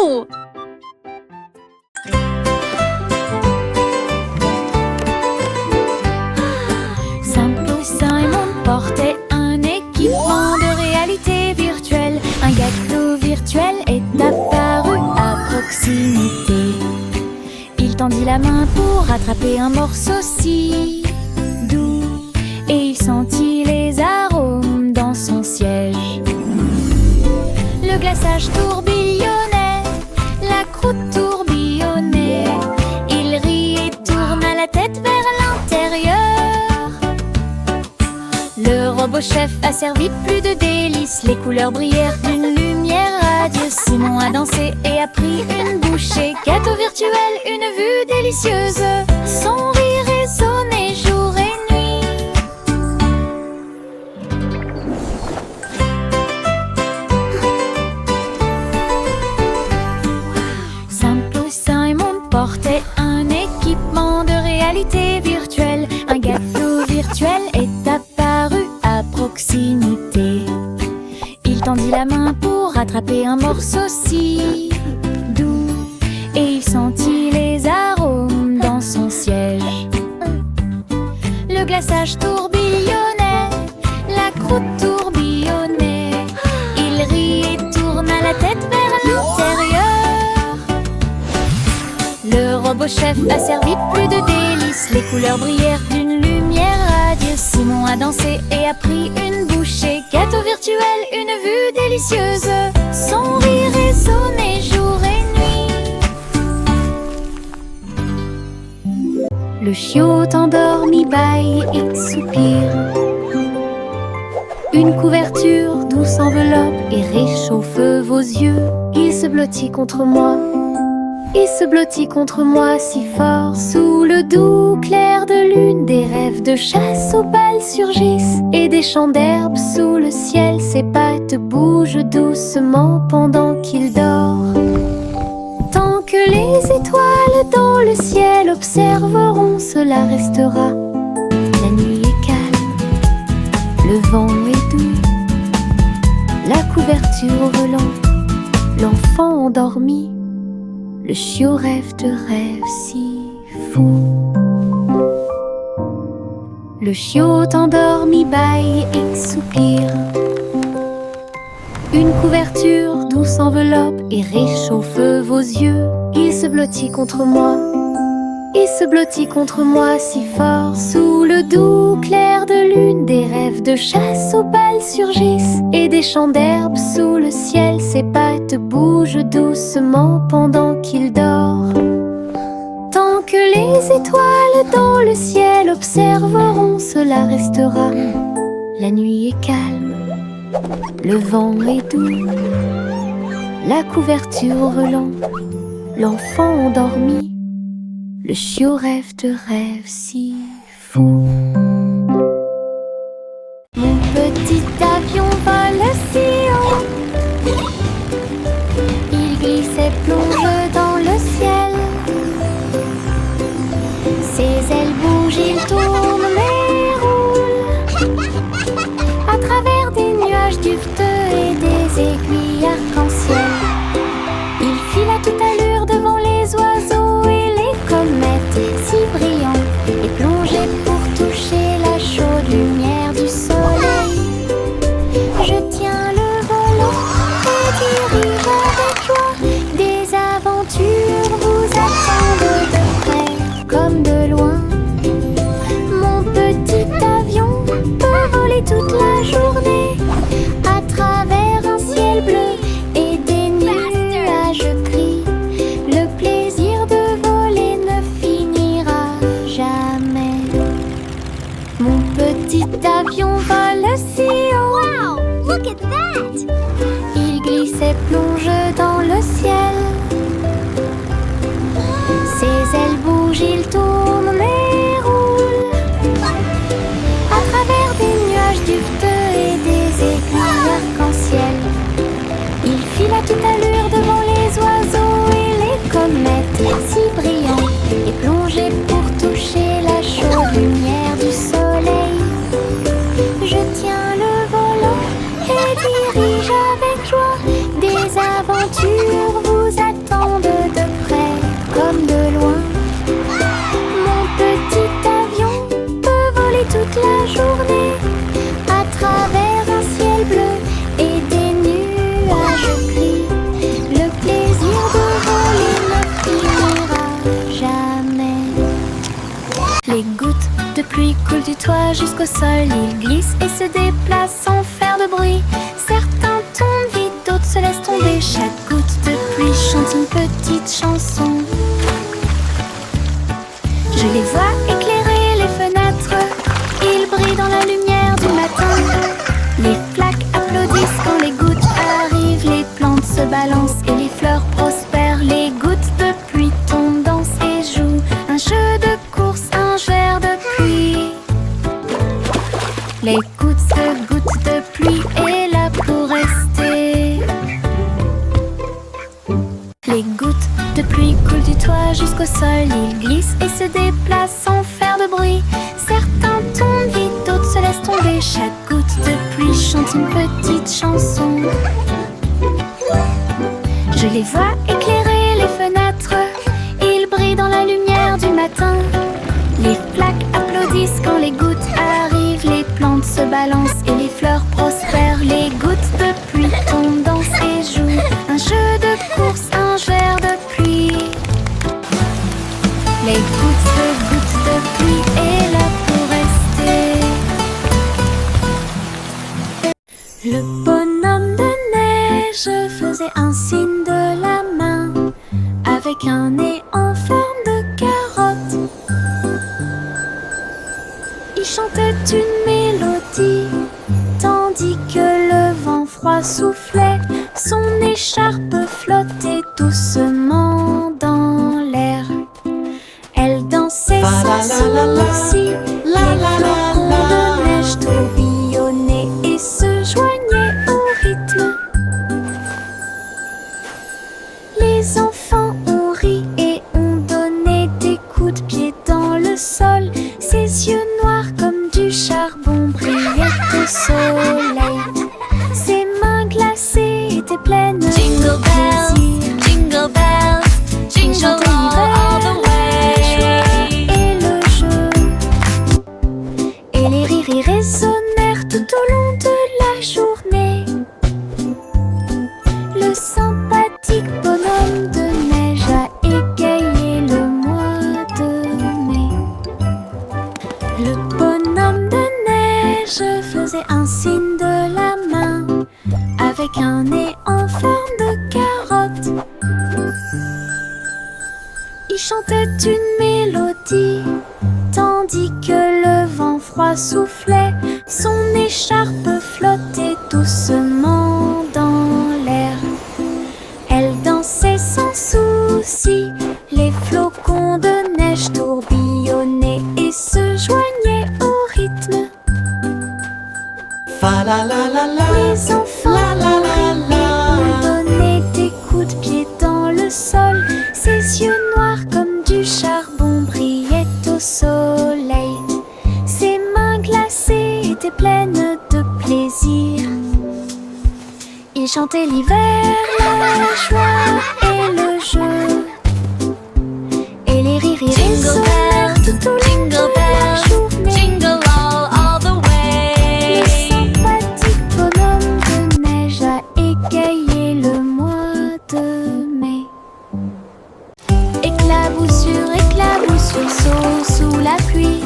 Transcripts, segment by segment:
Wouhou! Simple Simon portait un équipement de réalité virtuelle. Un gâteau virtuel est apparu à proximité. Il tendit la main pour attraper un morceau si doux, et il sentit les arômes dans son siège. Le glaçage tourbillonnait, la croûte tourbillonnait. Il rit et tourna la tête vers l'intérieur. Le robot chef a servi plus de délices. Les couleurs brillèrent d'une lumière radieuse. Simon a dansé et a pris une bouchée. Gâteau virtuel, une vue délicieuse. Son rire résonnait jour et nuit. Simple Simon portait un équipement de réalité virtuelle. Un gâteau virtuel est apparu à proximité. Il tendit la main pour attraper un morceau si doux, et il sentit les arômes dans son siège. Le glaçage tourbillonnait, la croûte tourbillonnait. Il rit et tourna la tête vers l'intérieur. Le robot chef a servi plus de délices. Les couleurs brillèrent d'une lumière radieuse. Simon a dansé et a pris une bouchée. Gâteau virtuel, une vue délicieuse. Son rire résonnait jour et nuit. Le chiot endormi bâille et soupire. Une couverture douce enveloppe et réchauffe vos yeux. Il se blottit contre moi. Il se blottit contre moi si fort. Sous le doux clair de lune, des rêves de chasse aux balles surgissent. Et des champs d'herbe sous le ciel. Ses pattes bougent doucement pendant qu'il dort. Tant que les étoiles dans le ciel observeront, cela restera. La nuit est calme, le vent est doux. La couverture volant, l'enfant endormi. Le chiot rêve de rêves si fous. Le chiot endormi bâille et soupire. Une couverture douce enveloppe et réchauffe vos yeux. Il se blottit contre moi. Il se blottit contre moi si fort. Sous le doux clair de lune, des rêves de chasse aux balles surgissent. Et des champs d'herbe sous le ciel. Ses pattes bougent doucement pendant qu'il dort. Tant que les étoiles dans le ciel observeront, cela restera. La nuit est calme, le vent est doux. La couverture relent, l'enfant endormi. Le chiot rêve de rêves si fous. Mon petit avion vole si haut. Il glisse et plonge dans le ciel. Ses ailes bougent, il tourne et roule à travers des nuages duveteux et des aiguilles arc-en-ciel. Il file à toute allure devant les oiseaux et les comètes si brillants, et plongé pour toucher la chaude lumière du soleil. Je tiens le volant et dirige avec joie. Des aventures vous attendent de près comme de loin. Mon petit avion peut voler toute la journée à travers un ciel bleu et des nuages gris. Le plaisir de voler ne finira jamais. Mon petit avion vole si haut. Wow! Look at that! Il glisse et plonge dans le ciel. Ses ailes bougent, il tourne et roule à travers des nuages duveteux et des aiguilles arc-en-ciel. Il file à toute allure devant les oiseaux et les comètes si brillants, et plongé pour toucher la chaude lumière du soleil. Je tiens le volant et dirige avec joie. Des aventures vous attendent jusqu'au sol. Ils glissent et se déplacent sans faire de bruit. Certains tombent vite, d'autres se laissent tomber. Chaque goutte de pluie chante une petite chanson. Je les vois éclairer les fenêtres. Ils brillent dans la lumière du matin. Les flaques applaudissent quand les gouttes arrivent. Les plantes se balancent et les fleurs prospèrent. Les gouttes de pluie tombent, dansent et jouent. Un jeu de course, un verre de pluie. Les gouttes de pluie est là pour rester. Les gouttes de pluie coulent du toit jusqu'au sol. Ils glissent et se déplacent sans faire de bruit. Certains tombent vite, d'autres se laissent tomber. Chaque goutte de pluie chante une petite chanson. Je les vois éclairer les fenêtres. Ils brillent dans la lumière du matin. Les flaques applaudissent quand les gouttes arrivent. Les plantes se balancent et les fleurs prospèrent. Les gouttes de pluie tombent, dansent et jouent. Un jeu de course, un verre de pluie. Les gouttes de pluie est là pour rester. Le bonhomme de neige faisait un signe de la main avec un nez en forme de carotte. Il chantait une mélodie tandis que le vent froid soufflait. Son écharpe flottait doucement dans l'air. Elle dansait sans souci. Les flocons de neige tourbillonnaient et se joignaient au rythme. Les enfants ont ri et ont donné des coups de pied dans le sol. Ses yeux noirs comme du charbon brillaient au soleil. Ses mains glacées étaient pleines de Jingle bells, plaisir. jingle bells, jingle all the way. Et le jeu. Et les rires résonnèrent tout au long de la journée. Le sympathique bonhomme de neige a égayé le mois de mai. Le bonhomme de neige faisait un signe de la main avec un nez en forme de carotte. Il chantait une mélodie tandis que le vent froid soufflait. Son écharpe flottait doucement dans l'air. Elle dansait sans souci. Les flocons de neige tourbillonnaient et se joignaient au rythme. Fa la la la la. Les enfants ont donné des coups de pied dans le sol. Ses yeux noirs comme du charbon brillaient au soleil. Ses mains glacées étaient pleines de plaisir. Il chantait l'hiver, la joie et le jeu. Et les rires résonnèrent tout au long de la journée. Jingle all the way. Le sympathique bonhomme de neige a égayé le mois de mai. Éclaboussure, saut sous la pluie.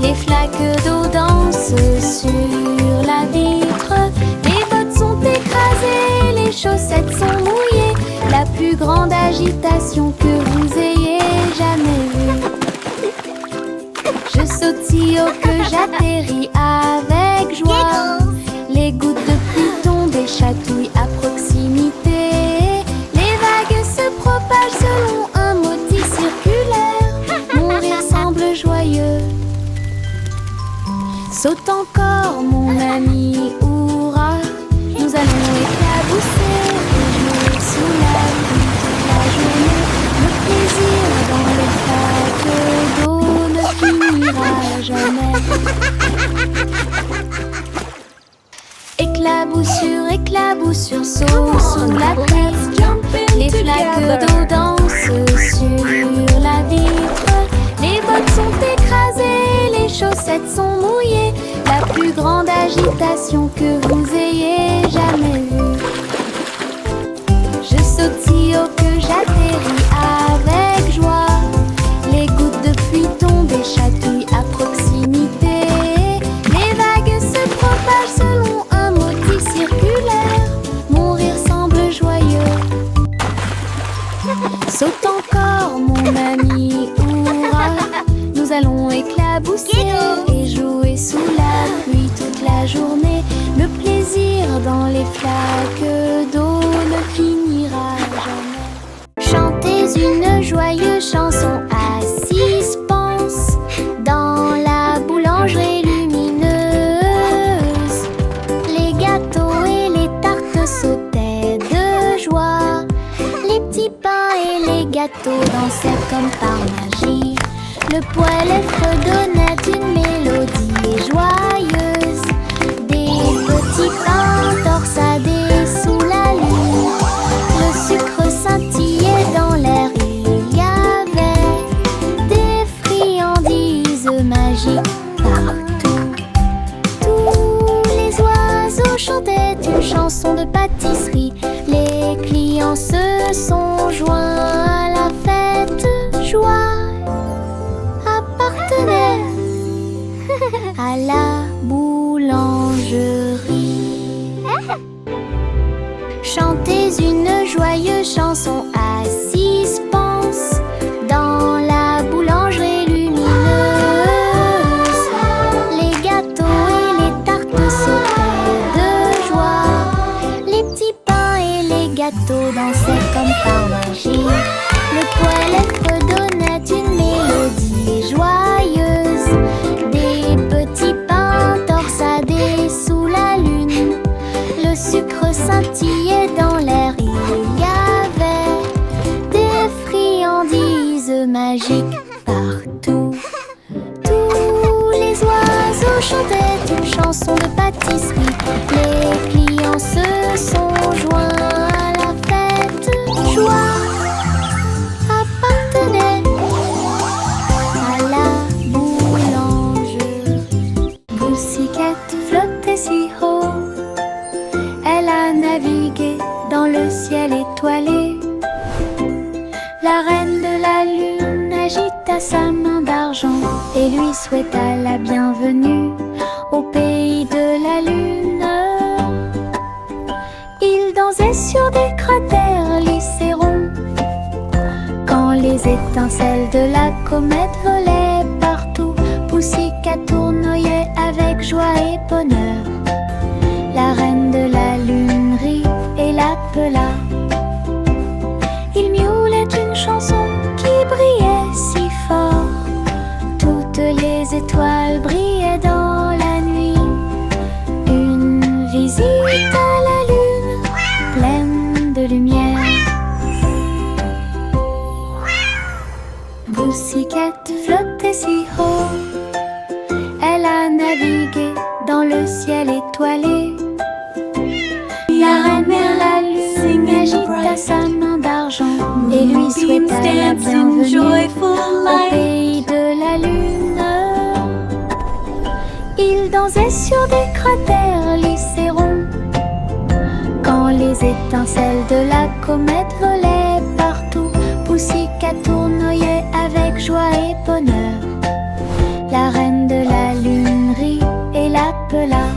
Les flaques d'eau dansent sur la vitre. Les bottes sont écrasées, les chaussettes sont mouillées. La plus grande agitation que vous ayez jamais vue. Je sautille au que j'atterris avec joie. Les gouttes de pluie tombent et chatouillent à proximité. Les vagues se propagent selon un motif circulaire. Mon rire semble joyeux. Saute encore mon ami, hurrah. Nous allons éclabousser et jouer sous la pluie toute la journée. Le plaisir dans les flaques d'eau ne finira jamais. Éclaboussure, saut sous la pluie. Les flaques d'eau dansent sur la vitre. Les bottes sont écrasées, les chaussettes sont mouillées. La plus grande agitation que vous ayez jamais vue. Je sautille au que j'atterris avec joie. Les gouttes de pluie tombent et chatouillent à proximité. s'éclabousser et jouer sous la pluie toute la journée. Le plaisir dans les flaques d'eau ne finira jamais. Chantez une joyeuse chanson à 6 pences dans la boulangerie lumineuse. Les gâteaux et les tartes sautaient de joie. Les petits pains et les gâteaux dansaient comme par magie. Le poêle fredonnait une mélodie joyeuse. Des petits pains torsadés sous la lune. Le sucre scintillait dans l'air. Il y avait des friandises magiques partout. Tous les oiseaux chantaient une chanson de pâtisserie. Les clients se sont joints à la fête. Joie appartenait à la boulangerie. Chantez une joyeuse chanson à 6 pences dans la boulangerie lumineuse. Les gâteaux et les tartes sautaient de joie. Les petits pains et les gâteaux dansaient comme par magie. Le poêle fredonnait une mélodie joyeuse. Des petits pains torsadés sous la lune. Le sucre scintillait dans l'air. Il y avait des friandises magiques partout. Tous les oiseaux chantaient une chanson de pâtisserie. Les clients se sont joints à la fête. Joie appartenait à la boulangerie. Pussycat flottait si haut. Elle a navigué dans le ciel étoilé. La reine de la lune agita sa main d'argent et lui souhaita la bienvenue au pays de la lune. Il dansait sur des cratères lycérons quand les étincelles de la comète volaient partout. Pussycat tournoyait avec joie et bonheur. La reine de la lune rit et l'appela. Il miaulait une chanson qui brillait si fort. Toutes les étoiles brillaient dans la nuit. Une visite à la lune pleine de lumière. Pussycat flottait si haut. Elle a navigué dans le ciel étoilé. La reine de la lune agita sa main d'argent et lui souhaita la bienvenue au pays de la lune. Il dansait sur des cratères lycérons quand les étincelles de la comète volaient partout. Pussycat tournoyait avec joie et bonheur. La reine de la lune rit et l'appela.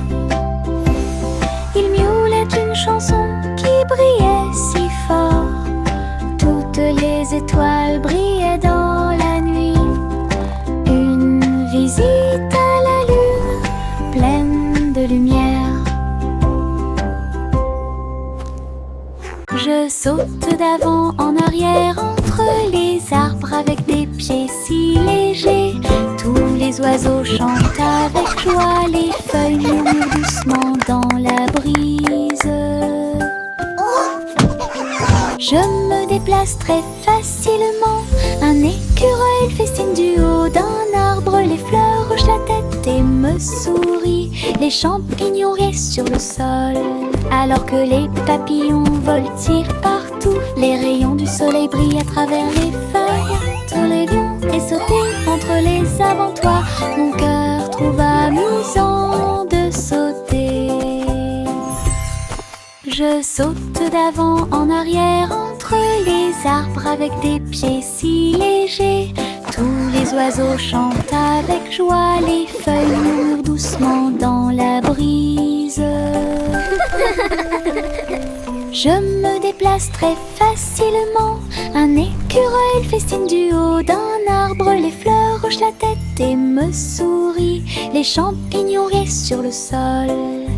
Il miaulait une chanson qui brillait si fort. Toutes les étoiles brillaient dans la nuit. Une visite à la lune pleine de lumière. Je saute d'avant en arrière entre les arbres avec des pieds si légers. Tous les oiseaux chantent avec joie, les feuilles murmurent doucement dans la brise. Je me déplace très facilement. Un écureuil festine du haut d'un arbre. Les fleurs hochent la tête et me sourient. Les champignons restent sur le sol alors que les papillons voltigent partout. Les rayons du soleil brillent à travers les feuilles. Tous les lions et sauter entre les avantoirs. Mon cœur trouve amusant de sauter. Je saute d'avant en arrière entre les arbres avec des pieds si légers. Tous les oiseaux chantent avec joie, les feuilles murmurent doucement dans la brise. Je me déplace très facilement. Un écureuil L'écureuil festine du haut d'un arbre, les fleurs hochent la tête et me sourient. Les champignons restent sur le sol,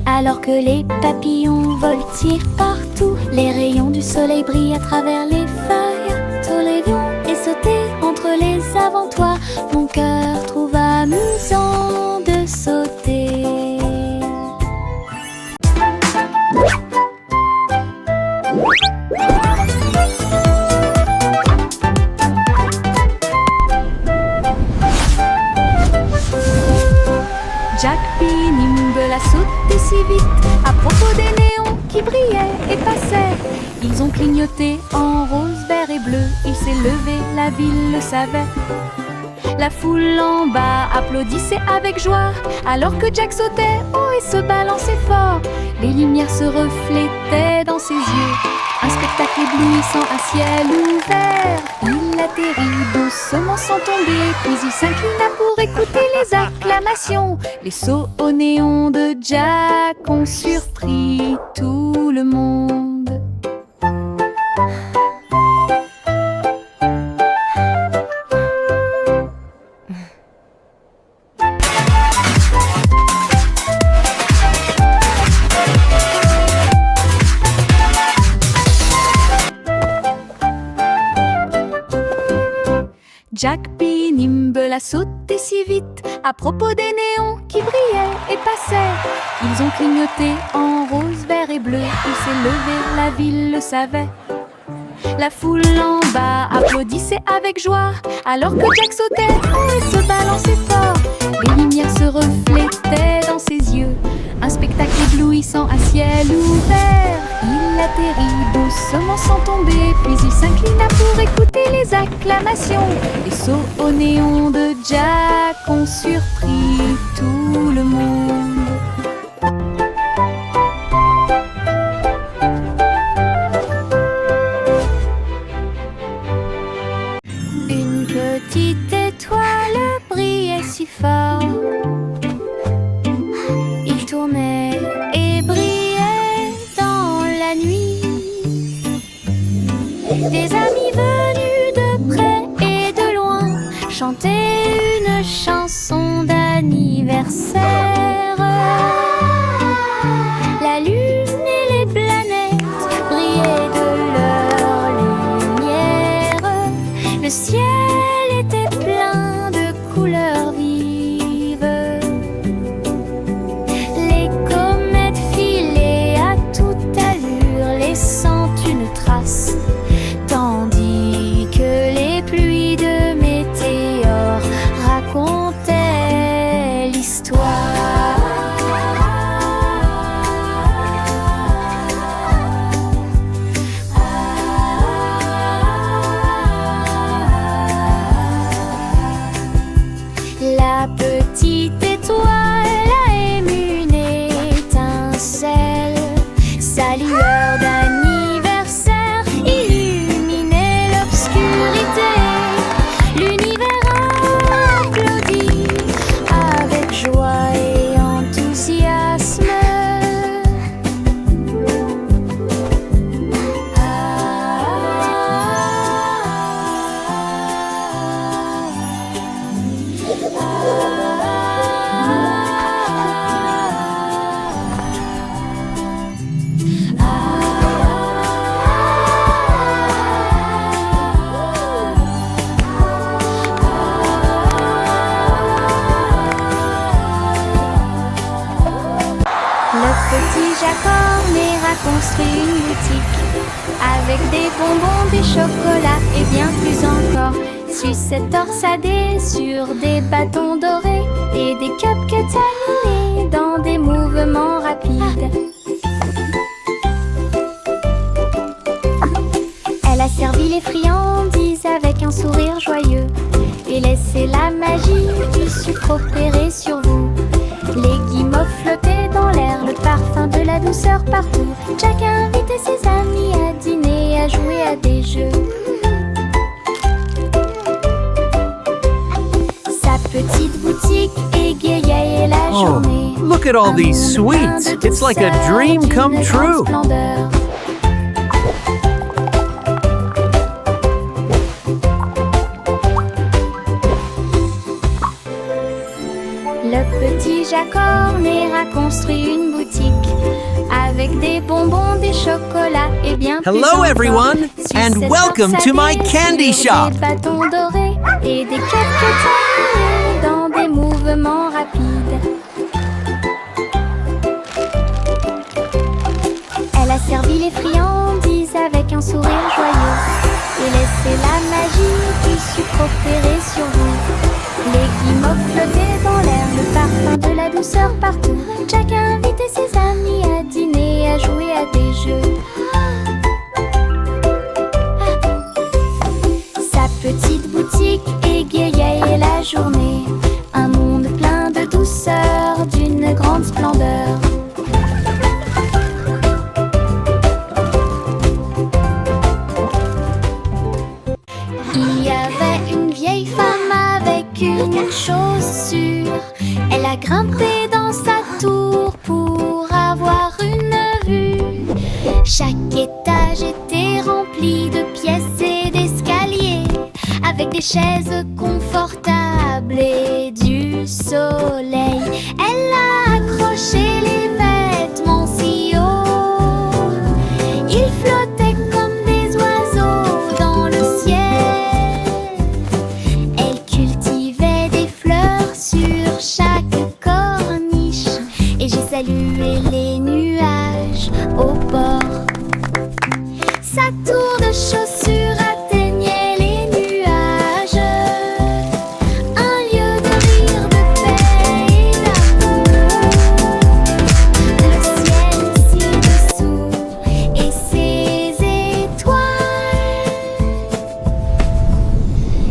alors que les papillons voltigent partout. Les rayons du soleil brillent à travers les feuilles. Soleillons et sauter entre les avant-toits. Mon cœur trouve amusant de sauter. Jack P. Nimble a sauté si vite à propos des néons qui brillaient et passaient. Ils ont clignoté en rose, vert et bleu. Il s'est levé, la ville le savait. La foule en bas applaudissait avec joie alors que Jack sautait haut et se balançait fort. Les lumières se reflétaient dans ses yeux. Un spectacle éblouissant, un ciel ouvert. Il atterrit doucement sans tomber, puis il s'inclina pour écouter les acclamations. Les sauts au néon de Jack ont surpris tout le monde. Jack P. Nimble a sauté si vite à propos des néons qui brillaient et passaient. Ils ont clignoté en rose, vert et bleu. Il s'est levé, la ville le savait. La foule en bas applaudissait avec joie alors que Jack sautait haut et se balançait fort. Les lumières se reflétaient dans ses yeux. Un spectacle éblouissant, un ciel ouvert. Il atterrit doucement sans tomber, puis il s'inclina pour écouter les acclamations. Les sauts au néon de Jack ont surpris tout le monde. Une petite étoile brillait si fort. Il tournait et brillait dans la nuit. Des amis venus de près et de loin chantaient une chanson d'anniversaire. La lune et les planètes brillaient de leur lumière. Le ciel était plein de couleurs vives. Les comètes filaient à toute allure, laissant une trace, tandis que les pluies de météores racontaient l'histoire. La petite étoile a ému une étincelle. Sa lueur d'anniversaire illuminait l'obscurité. L'univers applaudit avec joie et enthousiasme. Le petit Jack Horner a construit une boutique avec des bonbons, des chocolats et bien plus encore. Sucettes torsadées sur des bâtons dorés et des cupcakes animés dans des mouvements rapides. Elle a servi les friandises avec un sourire joyeux et laissé la magie du sucre opérer sur vous. Les guimauves flottaient dans l'air, le parfum de la douceur partout. Jack a invité ses amis à dîner, à jouer à des jeux. Sa petite boutique égayait la journée. Oh, look at all these sweets. It's like a dream come true. construit une boutique avec des bonbons, des chocolats et bien plus Hello, encore. everyone, Sucette and welcome torsadée to my candy sur shop. Des bâtons dorés et des cupcakes animés dans des mouvements rapides. Elle a servi les friandises avec un sourire joyeux et laissé la magie du sucre opérer sur vous. Les guimauves flottaient dans l'air, le parfum de la douceur partout. Jack a invité ses amis à dîner et à jouer à des jeux. Sa petite boutique égayait la journée. Un monde plein de douceur, d'une grande splendeur. Il y avait une vieille femme avec une chaussure. Elle a grimpé dans sa tour pour avoir une vue. Chaque étage était rempli de pièces et d'escaliers, avec des chaises confortables et du soleil. Elle a accroché les vêtements si haut, ils flottaient comme des oiseaux dans le ciel. Elle cultivait des fleurs sur chaque corniche, et j'ai salué les nuages au bord. Sa tour de chaussures atteignait les nuages, un lieu de rire, de paix et d'amour. Le ciel ci-dessous et ses étoiles.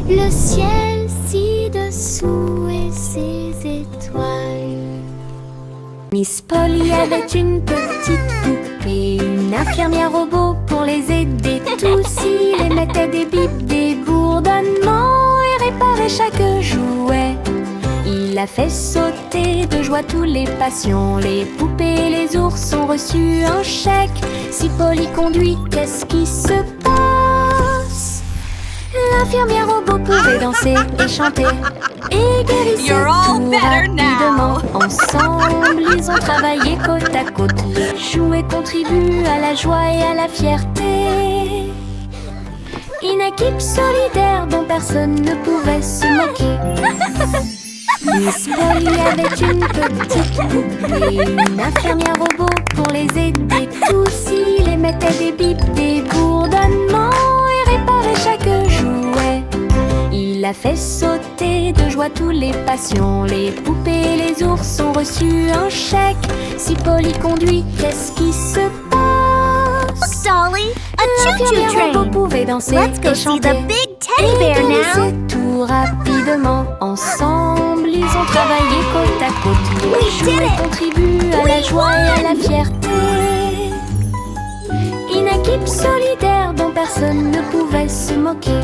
Le ciel ci-dessous et ses étoiles. Miss Polly avait une petite poupée, une infirmière robot pour les aider tous. Il émettait des bips, des bourdonnements et réparait chaque jouet. Il a fait sauter de joie tous les patients. Les poupées et les ours ont reçu un chèque. Si Polly conduit, qu'est-ce qui se passe? L'infirmière robot pouvait danser et chanter et guérissait You're all tout better rapidement. now. Ensemble, ils ont travaillé côte à côte. Les jouets contribuent à la joie et à la fierté. Une équipe solidaire dont personne ne pouvait se moquer. Miss Polly avait une petite poupée, une infirmière robot pour les aider tous. Il émettait des bips, des bourdonnements et réparait chaque jouet. Il a fait sauter de joie tous les patients. Les poupées et les ours ont reçu un chèque. Si Polly conduit, qu'est-ce qui se passe? Dolly, a choo-choo L'infirmière robot train. pouvait danser Let's go et see chanter. the big teddy bear Et now. glisser tout rapidement. Ensemble, ils ont travaillé côte à côte. We Les did jouets it. contribuent à la joie et à la fierté. Une équipe solidaire dont personne ne pouvait se moquer.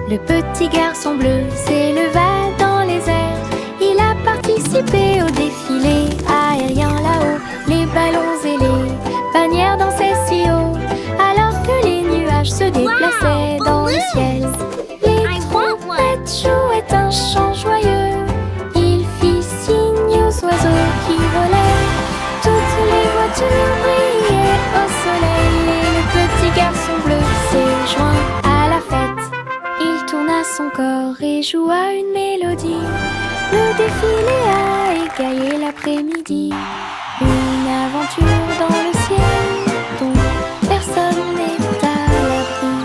Le petit garçon bleu s'éleva dans les airs. Il a participé au défilé aérien là-haut. Les ballons et les bannières dansaient si haut, alors que les nuages se déplaçaient dans le ciel. Les I want one. trompettes jouaient un chant joyeux. Il fit signe aux oiseaux qui volaient. Toutes les voitures brillaient au soleil. Et le petit garçon bleu s'est joint à la fête. Il tourna son corps et joua une mélodie. Le défilé a égayé l'après-midi. Une aventure dans le ciel dont personne n'est à l'abri.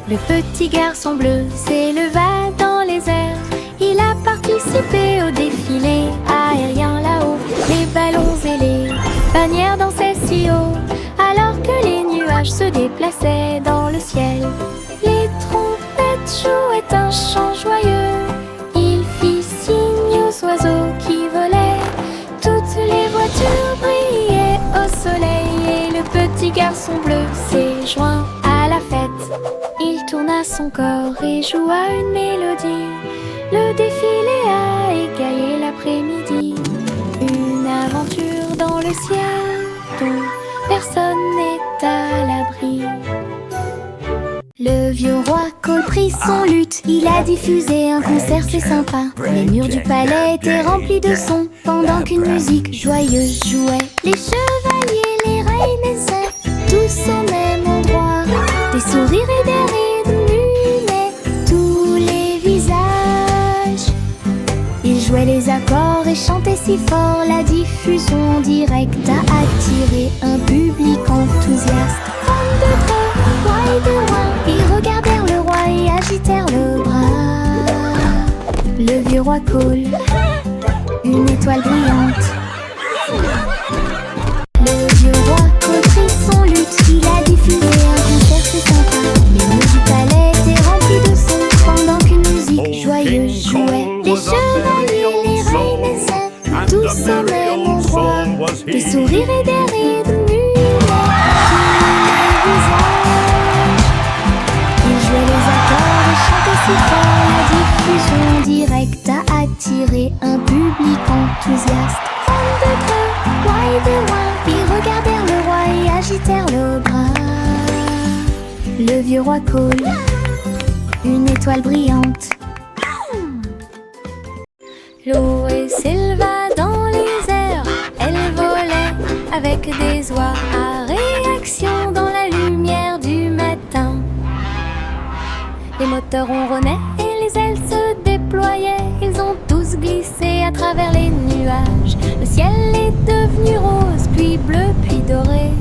Le petit garçon bleu s'éleva dans les airs. Il a participé au défilé aérien là-haut. Les ballons et les bannières dansaient si haut, alors que les nuages se déplaçaient dans le ciel. Les trompettes jouaient un chant joyeux. Il fit signe aux oiseaux qui volaient. Toutes les voitures brillaient au soleil. Et le petit garçon bleu s'est joint à la fête. Il tourna son corps et joua une mélodie. Le défilé a égayé l'après-midi. Une aventure dans le ciel dont personne n'est à l'abri. Le pris son luth, il a diffusé un concert, c'est sympa. Les murs du palais étaient remplis de sons, pendant qu'une musique joyeuse jouait. Les chevaliers, les reines essaient, tous au même endroit. Des sourires et des rires illuminaient tous les visages. Ils jouaient les accords et chantaient si fort, la diffusion en direct a attiré un public enthousiaste. Femmes de près, rois et de loin, ils regardèrent le roi et agitèrent le bras. Le vieux roi Cole, une étoile brillante. Le vieux roi Cole prit son luth, il a diffusé un concert, c'est sympa. Les murs du palais étaient remplis de sons, pendant qu'une musique joyeuse jouait. Les chevaliers, les reines essaient, tous au même endroit. Des sourires et des rires illuminaient tous les visages. Ils jouaient les accords et chantaient si fort, la diffusion en direct a attiré un public enthousiaste. Femmes de près, rois et de loin, ils regardèrent le roi et agitèrent le bras. Le vieux roi Cole, une étoile brillante. L'eau s'éleva dans les airs, elle volait avec des oies à réaction dans la lumière du matin. Les moteurs ronronnaient et les ailes se déployaient, ils ont tous glissé à travers les nuages. Le ciel est devenu rose, puis bleu, puis doré.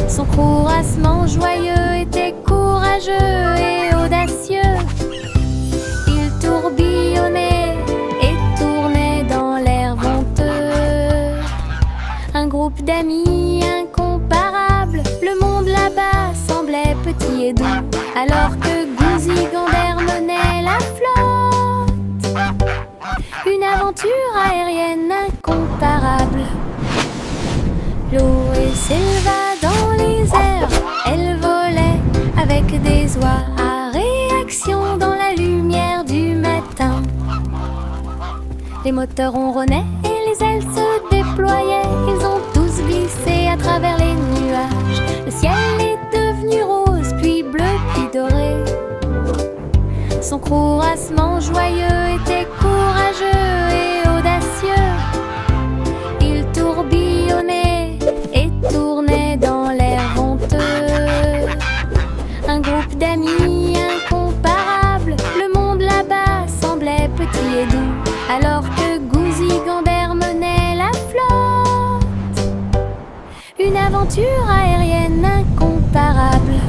Son courassement joyeux était courageux et audacieux. Il tourbillonnait et tournait dans l'air venteux. Un groupe d'amis incomparables, le monde là-bas semblait petit et doux, alors que Gouzi Gander menait la flotte. Une aventure aérienne incomparable. L'eau s'éleva dans les airs, elle volait avec des oies à réaction dans la lumière du matin. Les moteurs ronronnaient et les ailes se déployaient, ils ont tous glissé à travers les nuages. Le ciel est devenu rose, puis bleu, puis doré. Son courassement joyeux était courageux et audacieux. Il tourbillonnait et tournait dans l'air venteux. Un groupe d'amis incomparables, le monde là-bas semblait petit et doux, alors que Gouzi Gander menait la flotte. Une aventure aérienne incomparable.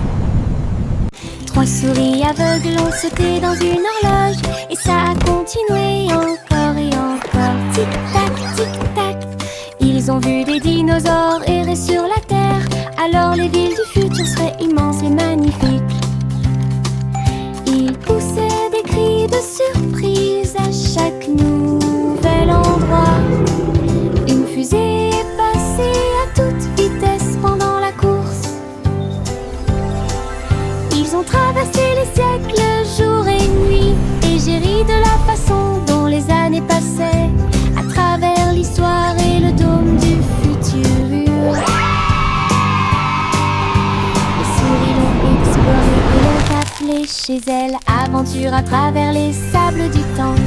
Trois souris aveugles ont sauté dans une horloge, et ça a continué encore et encore. Tic-tac, tic-tac. Ils ont vu des dinosaures errer sur la terre, alors les villes du futur seraient immenses et magnifiques. Ils poussaient des cris de surprise à chaque nouvel endroit. Une fusée est passée à toute vitesse pendant la course. Ils ont traversé les siècles jour et nuit, et j'ai ri de la façon dont les années passaient à travers l'histoire et le dôme du futur. Les souris l'ont exploré et l'ont appelé chez elles. Aventure à travers les sables du temps.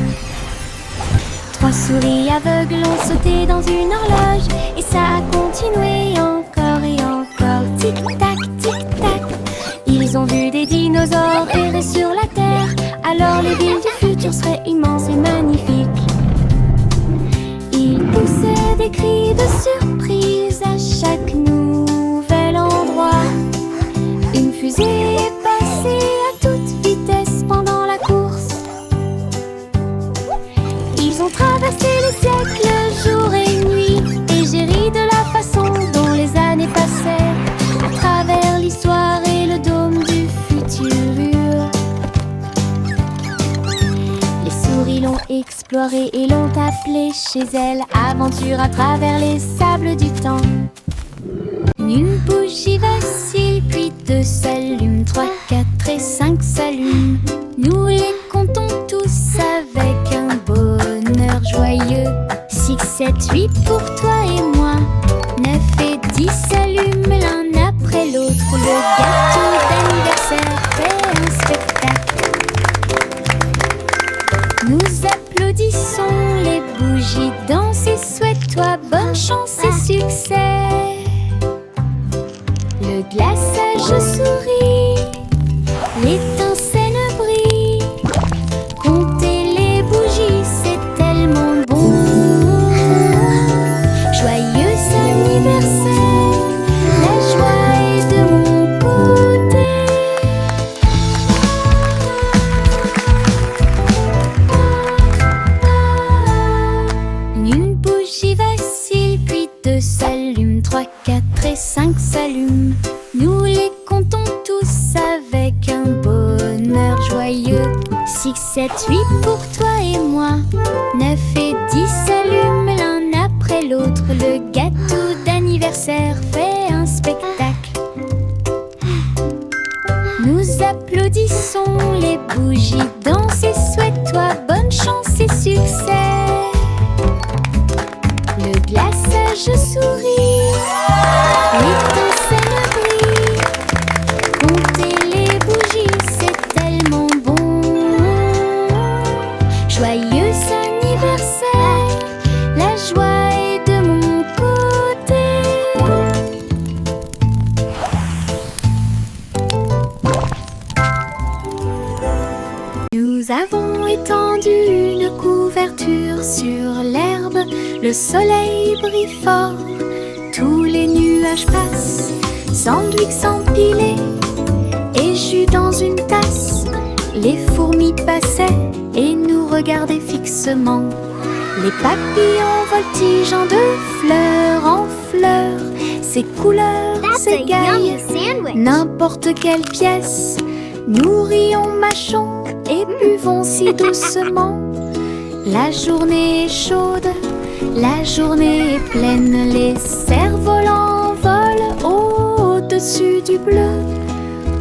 Trois souris aveugles ont sauté dans une horloge, et ça a continué encore et encore. Tic-tac, tic-tac. Ils ont vu des dinosaures errer sur la terre, alors les villes du futur seraient immenses et magnifiques. Ils poussaient des cris de surprise à chaque nouvel endroit. Une fusée est passée à toute vitesse pendant la course. Ils ont traversé les siècles jour et nuit, et j'ai ri de la façon dont les années passaient à travers l'histoire et le dôme du futur. Les souris l'ont exploré et l'ont appelé chez elles. Aventure à travers les sables du temps. Une bougie vacille, puis deux s'allument, 3, 4 et 5 s'allument. Nous les comptons tous avec un bonheur joyeux. 6, 7, 8 pour toi et moi. 9 et 10 s'allument l'un après l'autre. Le gâteau d'anniversaire fait un spectacle. Nous applaudissons, les bougies dansent et souhaite-toi bonne chance et succès. Le glaçage sourit, l'étincelle brille. Compter les bougies, c'est tellement bon. Joyeux anniversaire, la joie est de mon côté. Une bougie vacille, puis 2 s'allument, 3, 4 et 5 s'allument. Nous les comptons tous avec un bonheur joyeux. 6, 7, 8 pour toi et moi. 9 et 10 s'allument l'un après l'autre. Le gâteau d'anniversaire fait un spectacle. Nous applaudissons, les bougies dansent et souhaite-toi bonne chance et succès. Le glaçage sourit, l'étincelle brille. Compter les bougies, c'est tellement bon. Joyeux anniversaire, la joie est de mon côté. Nous avons étendu une couverture sur l'herbe. Le soleil brille fort, tous les nuages passent. Sandwich empilé et jus dans une tasse. Les fourmis passaient et nous regardaient fixement. Les papillons voltigeant de fleur en fleur. Ces couleurs That's a s'égaillent, yummy sandwich. n'importe quelle pièce. Nous rions, mâchons et buvons si doucement. La journée est chaude, la journée est pleine. Les cerfs-volants volent au-dessus du bleu.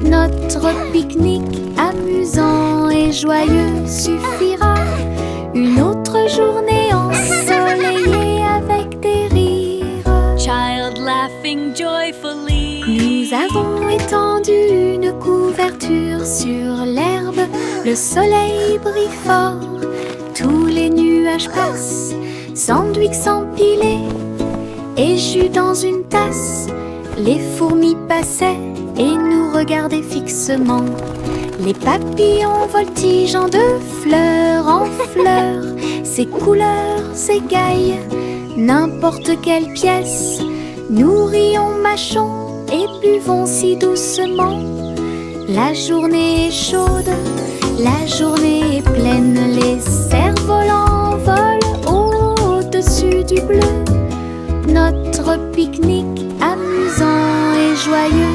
Notre pique-nique amusant et joyeux suffira. Une autre journée ensoleillée avec des rires. Child laughing joyfully. Nous avons étendu une couverture sur l'herbe. Le soleil brille fort, tous les nuages passent. Sandwich empilé et jus dans une tasse. Les fourmis passaient et nous regardaient fixement. Les papillons voltigeant de fleur en fleur. Ces couleurs s'égaillent, n'importe quelle pièce. Nous rions, mâchons et buvons si doucement. La journée est chaude, la journée est pleine. Les cerfs-volants volent au-dessus du bleu. Notre pique-nique amusant et joyeux